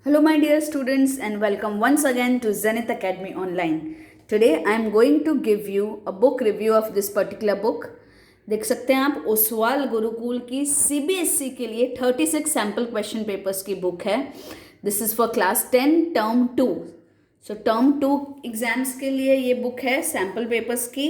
Hello, my dear students, and welcome once again to Zenith Academy Online. Today, I am going to give you a book review of this particular book. देख सकते हैं आप ओसवाल गुरुकुल की CBSE के लिए 36 sample question papers की book है. This is for class 10 term 2. So term 2 exams के लिए ये बुक है सैम्पल पेपर्स की.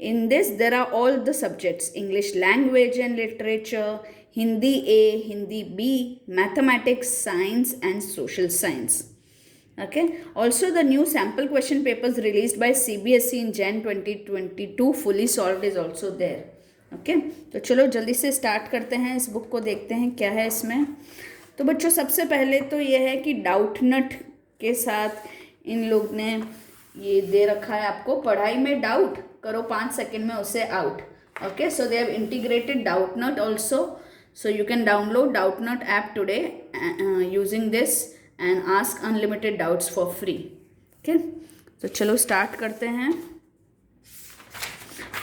In this, there are all the subjects: English language and literature, Hindi A, Hindi B, mathematics, science, and social science. Okay. Also, the new sample question papers released by CBSE in Jan 2022, fully solved, is also there. Okay. तो चलो जल्दी से start करते हैं, इस book को देखते हैं क्या है इसमें. तो बच्चों, सबसे पहले तो ये है कि डाउटनट के साथ इन लोग ने ये दे रखा है आपको, पढ़ाई में डाउट करो 5 सेकेंड में उसे out. Okay, so they have integrated Doubtnut also. So you can download Doubtnut app today using this and ask unlimited doubts for free. Okay, तो चलो स्टार्ट करते हैं.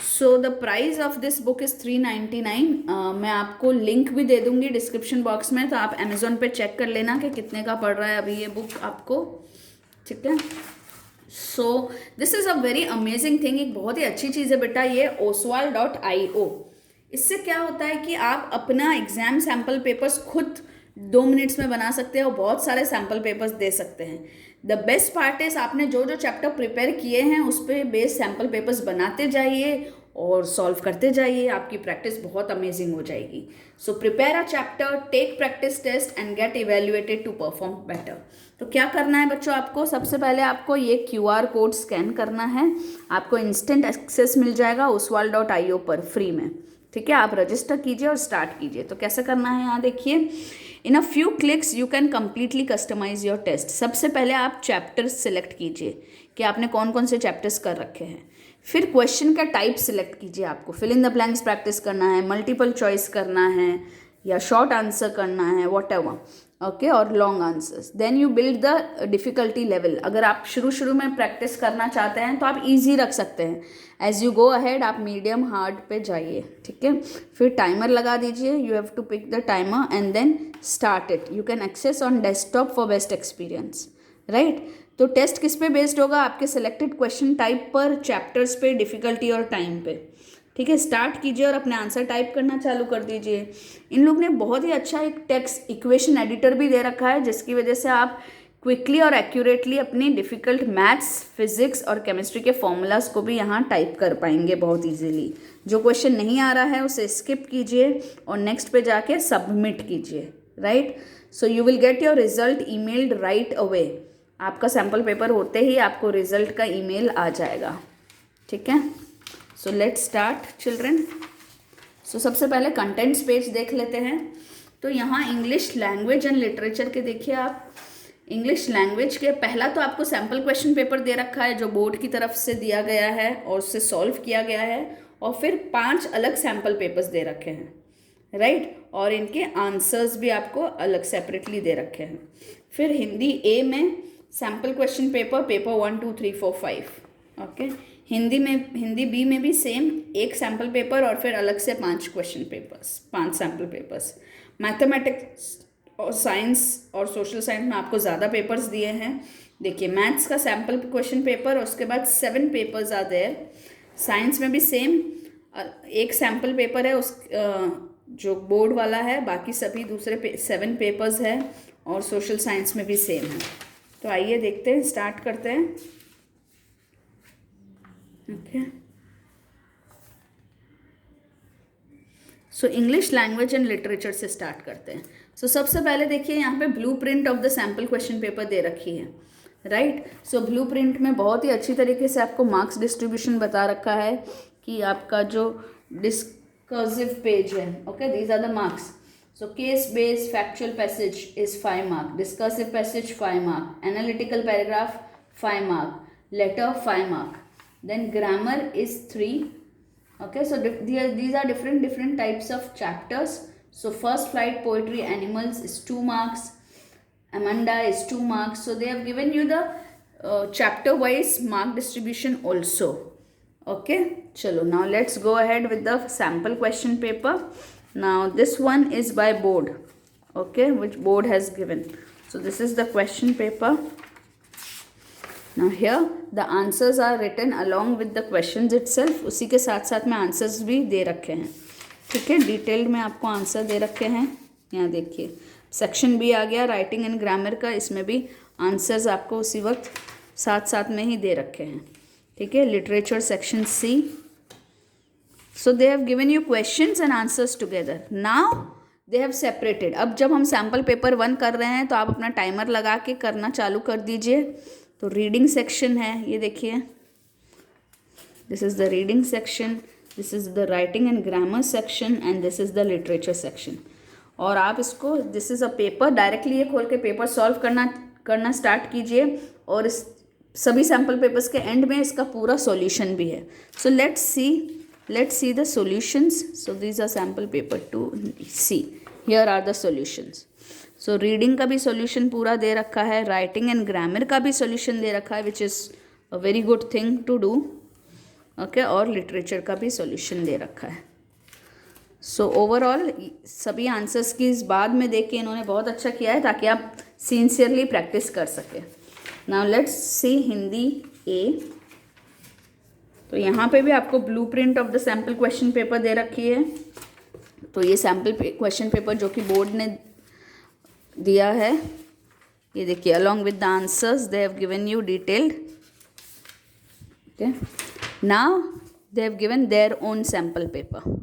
So the price of this book is 399. मैं आपको link भी दे दूंगी description box में, तो आप अमेजोन पे चेक कर लेना कि कितने का पड़ रहा है अभी ये बुक आपको. ठीक है. So this is a very amazing thing. एक बहुत ही अच्छी चीज़ है बेटा ये oswal.io. इससे क्या होता है कि आप अपना एग्ज़ाम सैम्पल पेपर्स खुद 2 मिनट्स में बना सकते हैं और बहुत सारे सैम्पल पेपर्स दे सकते हैं. द बेस्ट पार्ट इज़ आपने जो जो चैप्टर प्रिपेयर किए हैं उस पर बेस्ड सैम्पल पेपर्स बनाते जाइए और सॉल्व करते जाइए. आपकी प्रैक्टिस बहुत अमेजिंग हो जाएगी. So prepare a chapter, take practice test and get evaluated to perform better. तो क्या करना है बच्चों, आपको सबसे पहले आपको ये QR कोड स्कैन करना है. आपको इंस्टेंट एक्सेस मिल जाएगा oswal.io पर फ्री में. ठीक है, आप रजिस्टर कीजिए और स्टार्ट कीजिए. तो कैसे करना है यहाँ देखिए. In a few clicks you can completely customise your test. सबसे पहले आप चैप्टर्स सिलेक्ट कीजिए कि आपने कौन कौन से चैप्टर्स कर रखे हैं. फिर क्वेश्चन का टाइप सिलेक्ट कीजिए. आपको fill in the blanks practice करना है, मल्टीपल चॉइस करना है या शॉर्ट आंसर करना है, वॉट एवर. ओके, और long answers. Then you build the difficulty level. अगर आप शुरू में प्रैक्टिस करना चाहते हैं तो आप इजी रख सकते हैं. एज यू गो अहेड आप मीडियम हार्ड पे जाइए. ठीक है, फिर टाइमर लगा दीजिए. You have to pick the timer and then start it. You can access on desktop for best experience. Right. तो टेस्ट किस पे बेस्ड होगा? आपके सिलेक्टेड क्वेश्चन टाइप पर, चैप्टर्स पे, डिफ़िकल्टी और टाइम पे. ठीक है, स्टार्ट कीजिए और अपने आंसर टाइप करना चालू कर दीजिए. इन लोग ने बहुत ही अच्छा एक टेक्स्ट इक्वेशन एडिटर भी दे रखा है, जिसकी वजह से आप क्विकली और एक्यूरेटली अपनी डिफ़िकल्ट मैथ्स, फिजिक्स और केमिस्ट्री के फॉर्मूलाज को भी यहाँ टाइप कर पाएंगे बहुत इजीली. जो क्वेश्चन नहीं आ रहा है उसे स्किप कीजिए और नेक्स्ट पे जाके सबमिट कीजिए. Right. So you will get your result emailed right away. आपका सैम्पल पेपर होते ही आपको रिजल्ट का ईमेल आ जाएगा. ठीक है. So let's start children. So सबसे पहले कंटेंट्स पेज देख लेते हैं. तो यहाँ इंग्लिश लैंग्वेज एंड लिटरेचर के देखिए आप. इंग्लिश लैंग्वेज के पहला तो आपको सैम्पल क्वेश्चन पेपर दे रखा है जो बोर्ड की तरफ से दिया गया है और उससे सॉल्व किया गया है, और फिर 5 अलग सैम्पल पेपर्स दे रखे हैं. राइट. और इनके आंसर्स भी आपको अलग सेपरेटली दे रखे हैं. फिर हिंदी ए में sample question paper 1, 2, 3, 4, 5. Okay. Hindi B में भी सेम एक सैम्पल पेपर और फिर अलग से 5 question papers, 5 sample papers. Mathematics और साइंस और सोशल साइंस में आपको ज़्यादा पेपर्स दिए हैं. देखिए, मैथ्स का सैम्पल क्वेश्चन पेपर और उसके बाद 7 पेपर्स आ देयर. साइंस में भी सेम एक सैम्पल पेपर है उस जो बोर्ड वाला है, बाकी सभी दूसरे 7 पेपर्स है, और सोशल साइंस में भी सेम है. तो आइए देखते हैं, स्टार्ट करते हैं. Okay. So English language and literature से स्टार्ट करते हैं. सो सबसे पहले देखिए यहाँ पे blue print of the sample question paper दे रखी है. राइट. सो ब्लू प्रिंट में बहुत ही अच्छी तरीके से आपको मार्क्स डिस्ट्रीब्यूशन बता रखा है कि आपका जो डिस्कर्सिव पेज है. Okay, these are the marks. So case based factual passage is 5 mark, discursive passage 5 mark, analytical paragraph 5 mark, letter 5 mark, then grammar is 3. Okay, so these are different types of chapters. So first flight poetry animals is 2 marks, Amanda is 2 marks. So they have given you the chapter wise mark distribution also. Okay, chalo, now let's go ahead with the sample question paper. Now this one is by board. Okay, which board has given. So this is the question paper. Now here the answers are written along with the questions itself. उसी के साथ साथ में answers भी दे रखे हैं, ठीक है, डिटेल्ड में आपको आंसर दे रखे हैं। यहाँ देखिए सेक्शन बी आ गया राइटिंग एंड ग्रामर का, इसमें भी आंसर्स आपको उसी वक्त साथ साथ में ही दे रखे हैं, ठीक है। Literature section C, so they have given you questions and answers together. Now they have separated. अब जब हम सैम्पल पेपर 1 कर रहे हैं तो आप अपना टाइमर लगा के करना चालू कर दीजिए। तो रीडिंग सेक्शन है, ये देखिए, this is the reading section, this is the writing and grammar section and this is the literature section. और आप इसको, this is a paper, directly ये खोल के पेपर सॉल्व करना स्टार्ट कीजिए। और इस सभी सैम्पल पेपर्स के एंड में इसका पूरा सॉल्यूशन भी है। So let's see the solutions. So these are sample paper 2C, here are the solutions. So reading का भी सॉल्यूशन पूरा दे रखा है, राइटिंग एंड ग्रामर का भी सॉल्यूशन दे रखा है, which is a very good thing to do, okay. और लिटरेचर का भी सॉल्यूशन दे रखा है। सो ओवरऑल सभी आंसर्स की इस बाद में देख के इन्होंने बहुत अच्छा किया है, ताकि आप सिंसियरली प्रैक्टिस कर सकें। Now let's see Hindi A. तो यहाँ पे भी आपको blueprint of the sample question paper दे रखी है। तो ये सैम्पल क्वेश्चन पेपर जो कि बोर्ड ने दिया है, ये देखिए, along with the answers they have given you detailed, okay. Now they have given their own sample paper.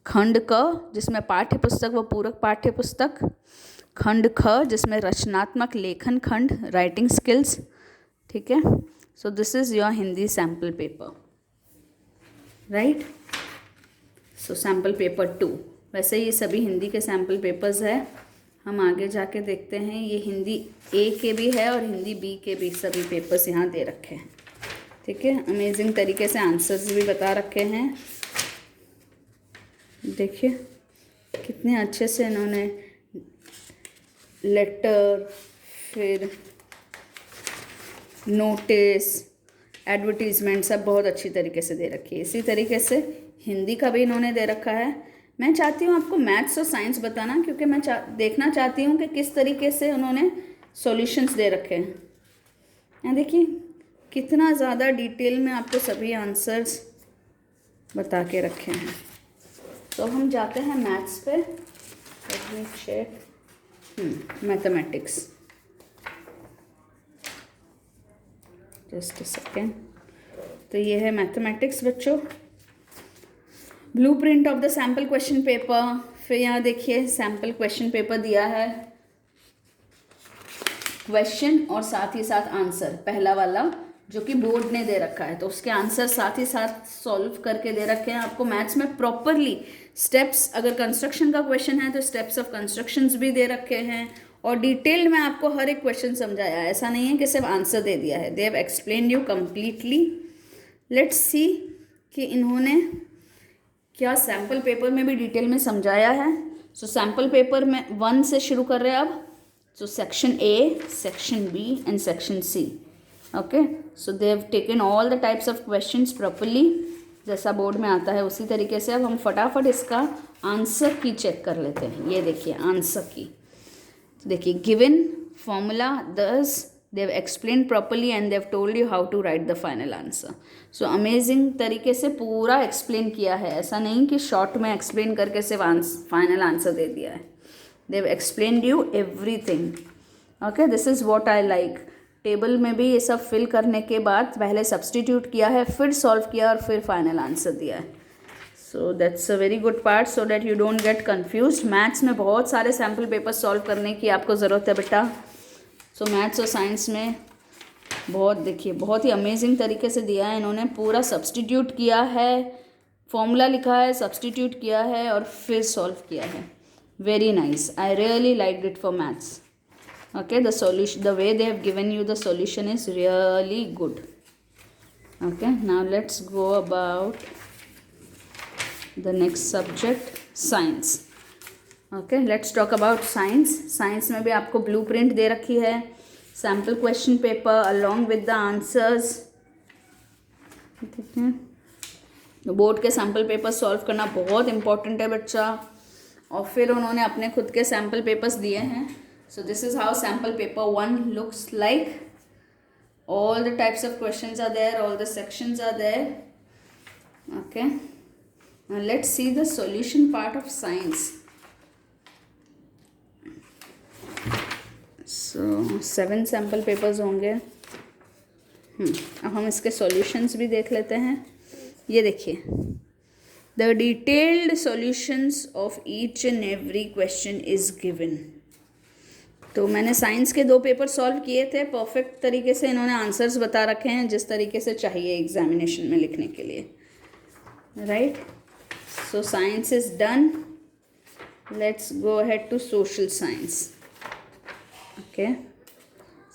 खंड क जिसमें पाठ्य पुस्तक व पूरक पाठ्य पुस्तक, खंड ख जिसमें रचनात्मक लेखन खंड, राइटिंग स्किल्स, ठीक है। So this is your Hindi sample paper, right. So sample paper 2। वैसे ये सभी हिंदी के सैम्पल पेपर्स है। हम आगे जाके देखते हैं, ये हिंदी ए के भी है और हिंदी बी के भी सभी पेपर्स यहाँ दे रखे हैं, ठीक है। अमेजिंग तरीके से आंसर्स भी बता रखे हैं, देखिए कितने अच्छे से इन्होंने लेटर, फिर नोटिस, एडवर्टीजमेंट सब बहुत अच्छी तरीके से दे रखी है। इसी तरीके से हिंदी का भी इन्होंने दे रखा है। मैं चाहती हूँ आपको मैथ्स और साइंस बताना, क्योंकि मैं देखना चाहती हूँ कि किस तरीके से उन्होंने सॉल्यूशंस दे रखे हैं। यहाँ देखिए कितना ज़्यादा डिटेल में आपको सभी आंसर्स बता के रखे हैं। तो हम जाते हैं मैथ्स पे। Let me check mathematics, just a second. तो ये है मैथमेटिक्स बच्चों, blueprint of the sample question paper. फिर यहाँ देखिए सैम्पल क्वेश्चन पेपर दिया है, क्वेश्चन और साथ ही साथ आंसर, पहला वाला जो कि बोर्ड ने दे रखा है। तो उसके आंसर साथ ही साथ सॉल्व करके दे रखे हैं आपको मैथ्स में प्रॉपरली। स्टेप्स, अगर कंस्ट्रक्शन का क्वेश्चन है तो स्टेप्स ऑफ कंस्ट्रक्शंस भी दे रखे हैं, और डिटेल में आपको हर एक क्वेश्चन समझाया है। ऐसा नहीं है कि सिर्फ आंसर दे दिया है, they have explained you completely. Let's see कि इन्होंने क्या सैम्पल पेपर में भी डिटेल में समझाया है। सो सैम्पल पेपर में 1 से शुरू कर रहे हैं अब। So section A, section B and section C, okay. So they have taken all the types of questions properly, जैसा बोर्ड में आता है उसी तरीके से। अब हम फटाफट इसका आंसर की चेक कर लेते हैं। ये देखिए आंसर की, देखिए गिवन फॉर्मूला, दस they have explained properly and they have told you how to write the final answer. So amazing तरीके से पूरा explain किया है, ऐसा नहीं कि short में explain करके सिर्फ final answer दे दिया है। they have explained you everything, okay, this is what I like। Table में भी ये सब फिल करने के बाद पहले सब्सटीट्यूट किया है, फिर सॉल्व किया और फिर फाइनल आंसर दिया है। So that's a very good part, so that you don't get confuse. Maths में बहुत सारे सैम्पल पेपर सॉल्व करने की आपको ज़रूरत है बेटा। सो मैथ्स और साइंस में बहुत, देखिए बहुत ही अमेजिंग तरीके से दिया है इन्होंने। पूरा सब्सटीट्यूट किया है, फॉर्मूला लिखा है, सब्सटीट्यूट किया है और फिर सॉल्व किया है। Very nice, I really liked it for maths. Okay, the solution, the way they have given you the solution is really good. Okay, now let's go about the next subject, science. Okay, let's talk about science. Science में भी आपको blueprint दे रखी है, sample question paper along with the answers. ठीक है, board के sample paper solve करना बहुत इम्पोर्टेंट है बच्चा। और फिर उन्होंने अपने खुद के सैम्पल पेपर्स दिए हैं So this is how sample paper 1 looks like. All the types of questions are there, all the sections are there. Okay, now let's see the solution part of science. So 7 sample papers होंगे. अब हम इसके solutions भी देख लेते हैं. ये देखिए, the detailed solutions of each and every question is given. तो मैंने साइंस के 2 पेपर सॉल्व किए थे. परफेक्ट तरीके से इन्होंने आंसर्स बता रखे हैं जिस तरीके से चाहिए एग्जामिनेशन में लिखने के लिए. Right, so science is done. Let's go ahead to social science. Okay,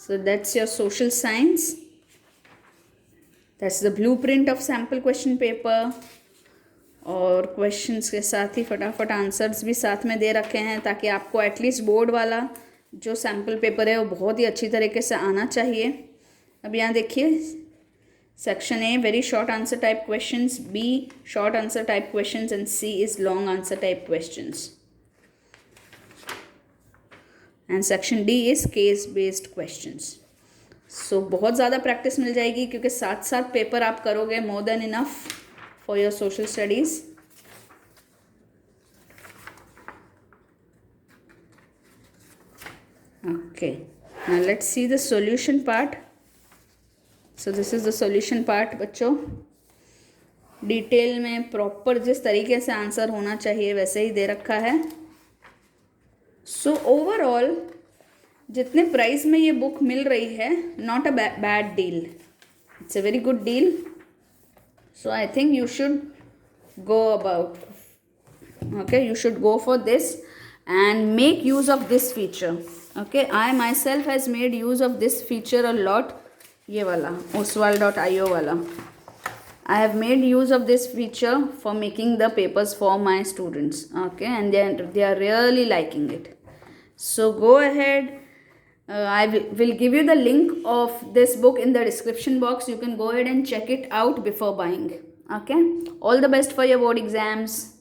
so that's your social science. That's the blueprint of sample question paper. और क्वेश्चंस के साथ ही फटाफट आंसर्स भी साथ में दे रखे हैं ताकि आपको एटलीस्ट बोर्ड वाला जो सैम्पल पेपर है वो बहुत ही अच्छी तरीके से आना चाहिए. अब यहाँ देखिए, section A very short answer type questions, B short answer type questions and C is long answer type questions. And section D is case based questions. So बहुत ज़्यादा प्रैक्टिस मिल जाएगी क्योंकि साथ साथ पेपर आप करोगे. More than enough for your social studies. Okay, now let's see the solution part. So this is the solution part बच्चों. Detail में प्रॉपर जिस तरीके से आंसर होना चाहिए वैसे ही दे रखा है. सो ओवरऑल जितने प्राइस में ये बुक मिल रही है, not a bad deal. It's a very good deal. So I think you should go about. Okay, you should go for this and make use of this feature. Okay, I myself has made use of this feature a lot. ये वाला oswald.io वाला. I have made use of this feature for making the papers for my students. Okay, and they are really liking it. So go ahead. I will give you the link of this book in the description box. You can go ahead and check it out before buying. Okay, all the best for your board exams.